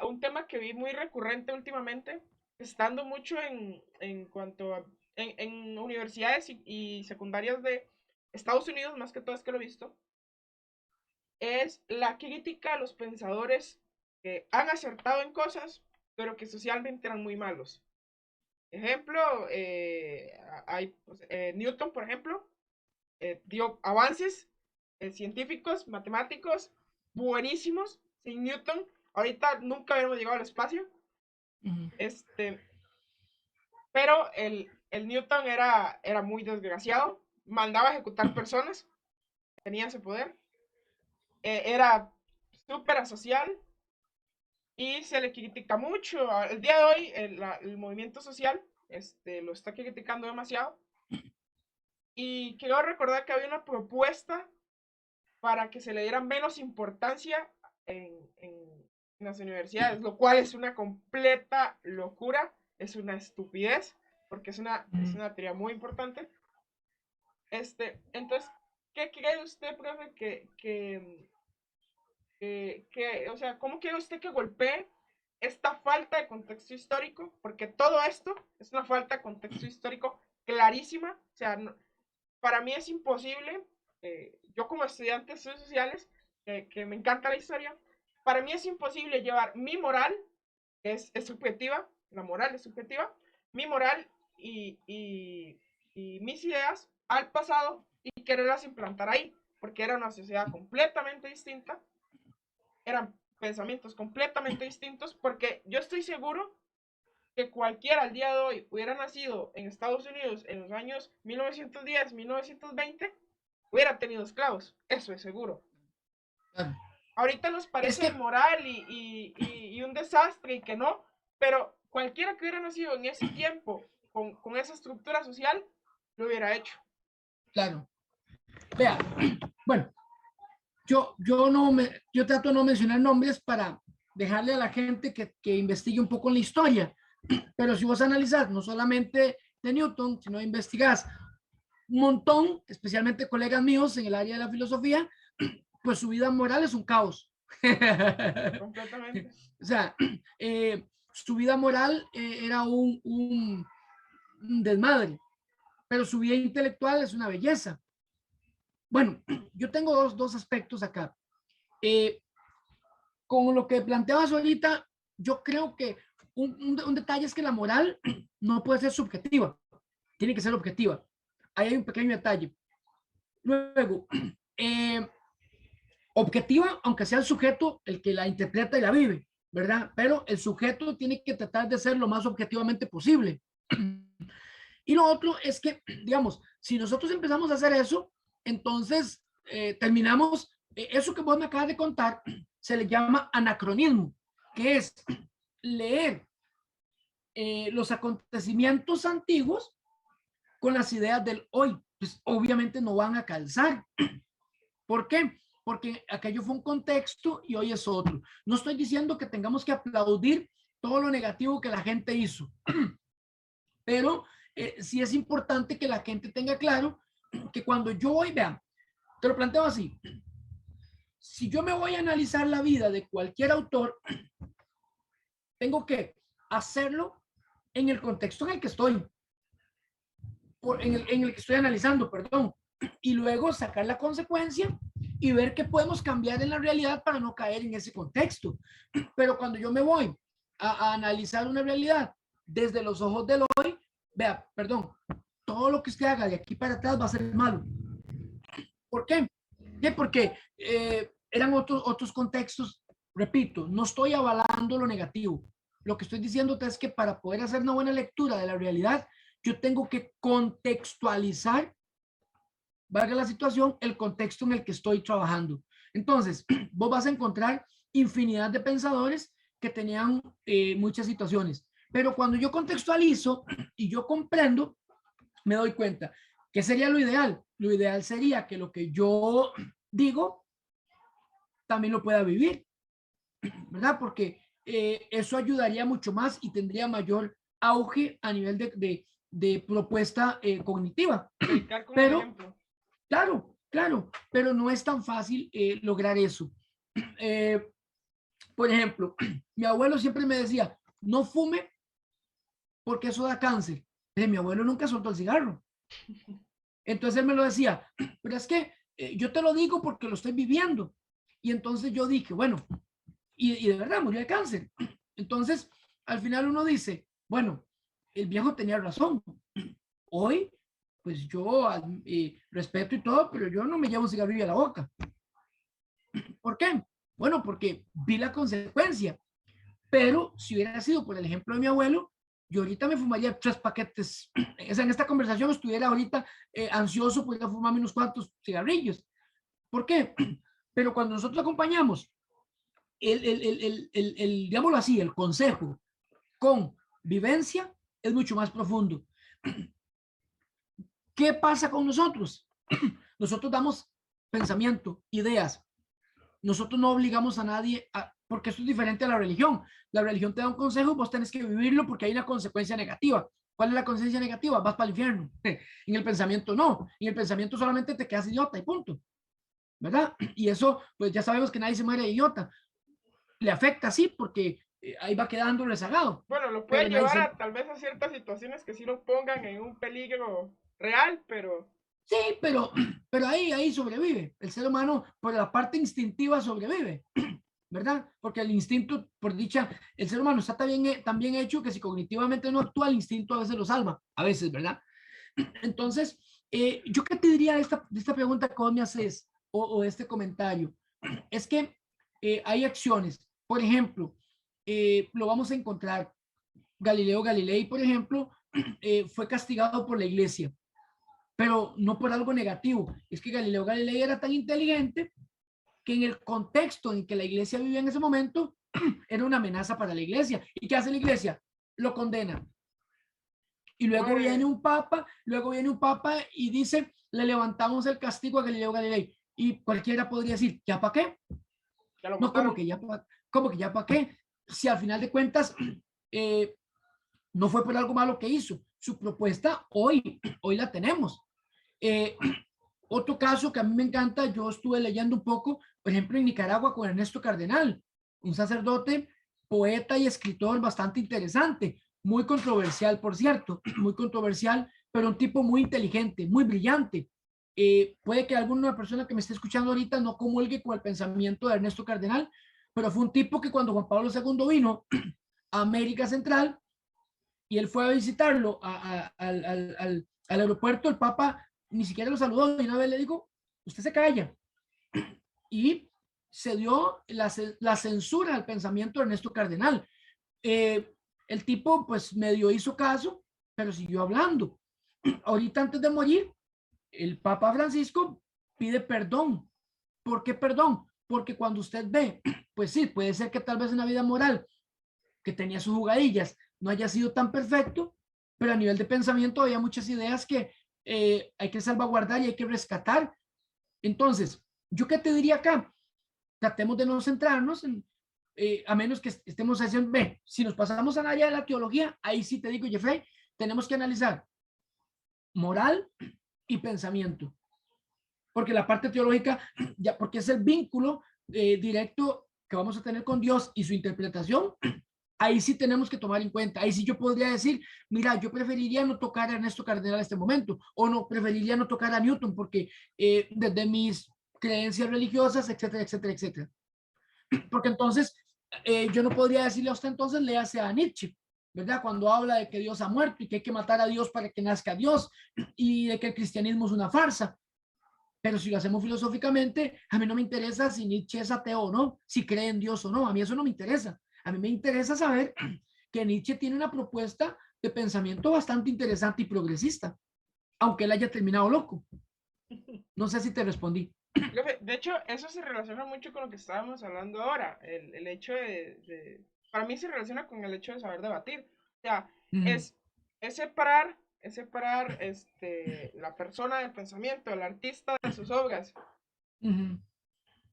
un tema que vi muy recurrente últimamente, estando mucho en cuanto a, en universidades y secundarias de Estados Unidos, más que todo es que lo he visto, es la crítica a los pensadores que han acertado en cosas, pero que socialmente eran muy malos. Ejemplo, hay pues, Newton, por ejemplo, dio avances científicos, matemáticos, buenísimos. Sin Newton, ahorita nunca hubiéramos llegado al espacio. Ujú. Este, pero el Newton era muy desgraciado, mandaba a ejecutar personas, tenía ese poder, era súper asocial y se le critica mucho. El día de hoy el movimiento social lo está criticando demasiado. Y quiero recordar que había una propuesta para que se le diera menos importancia en las universidades, lo cual es una completa locura, es una estupidez, porque es Mm. una teoría muy importante. Entonces, ¿qué cree usted, profe, o sea, cómo cree usted que golpee esta falta de contexto histórico? Porque todo esto es una falta de contexto histórico clarísima. O sea, para mí es imposible, yo como estudiante de estudios sociales, que me encanta la historia, para mí es imposible llevar mi moral, que es subjetiva, la moral es subjetiva, mi moral y mis ideas al pasado y quererlas implantar ahí, porque era una sociedad completamente distinta, eran pensamientos completamente distintos, porque yo estoy seguro que cualquiera al día de hoy hubiera nacido en Estados Unidos en los años 1910, 1920, hubiera tenido esclavos, eso es seguro. Claro. Ahorita nos Es parece que, inmoral y un desastre y que no, pero cualquiera que hubiera nacido en ese tiempo con esa estructura social lo hubiera hecho. claro, vea, bueno, yo trato de no mencionar nombres para dejarle a la gente que investigue un poco en la historia, pero si vos analizás no solamente de Newton, sino investigás un montón, especialmente colegas míos en el área de la filosofía, pues su vida moral es un caos. Completamente. O sea, su vida moral era un desmadre, pero su vida intelectual es una belleza. Bueno, yo tengo dos aspectos acá. Eh, con lo que planteabas ahorita, yo creo que un detalle es que la moral no puede ser subjetiva, tiene que ser objetiva. Ahí hay un pequeño detalle. Luego, eh, objetiva, aunque sea el sujeto el que la interpreta y la vive, ¿verdad? Pero el sujeto tiene que tratar de ser lo más objetivamente posible. Y lo otro es que, digamos, si nosotros empezamos a hacer eso, entonces terminamos, eso que vos me acabas de contar, se le llama anacronismo, que es leer los acontecimientos antiguos con las ideas del hoy. Pues obviamente no van a calzar. ¿Por qué? Porque aquello fue un contexto y hoy es otro. No estoy diciendo que tengamos que aplaudir todo lo negativo que la gente hizo, pero sí es importante que la gente tenga claro que cuando yo voy, vean, te lo planteo así, si yo me voy a analizar la vida de cualquier autor, tengo que hacerlo en el contexto en el que estoy, en el que estoy analizando, perdón, y luego sacar la consecuencia y ver qué podemos cambiar en la realidad para no caer en ese contexto. Pero cuando yo me voy a analizar una realidad desde los ojos del hoy, vea, perdón, todo lo que usted haga de aquí para atrás va a ser malo. ¿Por qué? ¿Qué? Porque eran otros contextos, repito, no estoy avalando lo negativo. Lo que estoy diciendo es que para poder hacer una buena lectura de la realidad, yo tengo que contextualizar, valga la situación, el contexto en el que estoy trabajando. Entonces, vos vas a encontrar infinidad de pensadores que tenían muchas situaciones. Pero cuando yo contextualizo y yo comprendo, me doy cuenta. ¿Qué sería lo ideal? Lo ideal sería que lo que yo digo también lo pueda vivir, ¿verdad? Porque eso ayudaría mucho más y tendría mayor auge a nivel de propuesta cognitiva. Predicar con el Pero, ejemplo. claro, claro, pero no es tan fácil lograr eso. Eh, Por ejemplo, mi abuelo siempre me decía, no fume porque eso da cáncer. Pero mi abuelo nunca soltó el cigarro. Entonces él me lo decía, pero es que yo te lo digo porque lo estoy viviendo. Y entonces yo dije, bueno, y de verdad murió de cáncer. Entonces, al final uno dice, bueno, el viejo tenía razón. Hoy, pues yo respeto y todo, pero yo no me llevo un cigarrillo a la boca. ¿Por qué? Bueno, porque vi la consecuencia. Pero si hubiera sido por el ejemplo de mi abuelo, yo ahorita me fumaría 3 paquetes. O sea, en esta conversación estuviera ahorita ansioso, podría fumarme unos cuantos cigarrillos. ¿Por qué? Pero cuando nosotros acompañamos digámoslo así, el consejo con vivencia, es mucho más profundo. ¿Qué pasa con nosotros? Nosotros damos pensamiento, ideas. Nosotros no obligamos a nadie, porque esto es diferente a la religión. La religión te da un consejo y vos tenés que vivirlo porque hay una consecuencia negativa. ¿Cuál es la consecuencia negativa? Vas para el infierno. En el pensamiento no. En el pensamiento solamente te quedas idiota y punto. ¿Verdad? Y eso, pues ya sabemos que nadie se muere de idiota. Le afecta, sí, porque ahí va quedando rezagado. Bueno, lo puede Pero nadie llevar se, a tal vez a ciertas situaciones que sí lo pongan en un peligro real, pero sí, pero ahí sobrevive. El ser humano, por la parte instintiva, sobrevive, ¿verdad? Porque el instinto, por dicha, el ser humano está tan bien hecho que si cognitivamente no actúa, el instinto a veces lo salva, a veces, ¿verdad? Entonces, yo qué te diría de esta pregunta que vos me haces o este comentario, es que hay acciones, por ejemplo, lo vamos a encontrar, Galileo Galilei, por ejemplo, fue castigado por la iglesia, pero no por algo negativo. Es que Galileo Galilei era tan inteligente que en el contexto en que la iglesia vivía en ese momento, era una amenaza para la iglesia. ¿Y qué hace la iglesia? Lo condena. Y luego viene un papa y dice, le levantamos el castigo a Galileo Galilei. Y cualquiera podría decir, ¿ya para qué? ya lo No, mataron. como que ya para qué? Si al final de cuentas eh, no fue por algo malo que hizo. Su propuesta hoy la tenemos. Eh, Otro caso que a mí me encanta, yo estuve leyendo un poco, por ejemplo, en Nicaragua con Ernesto Cardenal, un sacerdote, poeta y escritor bastante interesante, muy controversial, por cierto, muy controversial, pero un tipo muy inteligente, muy brillante. Puede que alguna persona que me esté escuchando ahorita no comulgue con el pensamiento de Ernesto Cardenal, pero fue un tipo que cuando Juan Pablo II vino a América Central y él fue a visitarlo al aeropuerto, el Papa ni siquiera lo saludó y una vez le dijo, usted se calla. Y se dio la censura al pensamiento de Ernesto Cardenal. Eh, el tipo pues medio hizo caso, pero siguió hablando. Ahorita antes de morir, el Papa Francisco pide perdón. ¿Por qué perdón? Porque cuando usted ve, pues sí, puede ser que tal vez en la vida moral que tenía sus jugadillas no haya sido tan perfecto, pero a nivel de pensamiento había muchas ideas que hay que salvaguardar y hay que rescatar. Entonces, ¿yo qué te diría acá? Tratemos de no centrarnos a menos que estemos haciendo, ve, si nos pasamos a la área de la teología, ahí sí te digo, Jeffrey, tenemos que analizar moral y pensamiento, porque la parte teológica, ya, porque es el vínculo directo que vamos a tener con Dios y su interpretación, ahí sí tenemos que tomar en cuenta. Ahí sí yo podría decir, mira, yo preferiría no tocar a Ernesto Cardenal en este momento, o no, preferiría no tocar a Newton, porque desde mis creencias religiosas, etcétera, etcétera, etcétera. Porque entonces yo no podría decirle a usted entonces, léase a Nietzsche, ¿verdad? Cuando habla de que Dios ha muerto y que hay que matar a Dios para que nazca Dios y de que el cristianismo es una farsa. Pero si lo hacemos filosóficamente, a mí no me interesa si Nietzsche es ateo o no, si cree en Dios o no, a mí eso no me interesa. A mí me interesa saber que Nietzsche tiene una propuesta de pensamiento bastante interesante y progresista, aunque él haya terminado loco. No sé si te respondí. De hecho, eso se relaciona mucho con lo que estábamos hablando ahora. El hecho para mí se relaciona con el hecho de saber debatir. O sea, Mm, es, es separar la persona del pensamiento, el artista de sus obras. mm,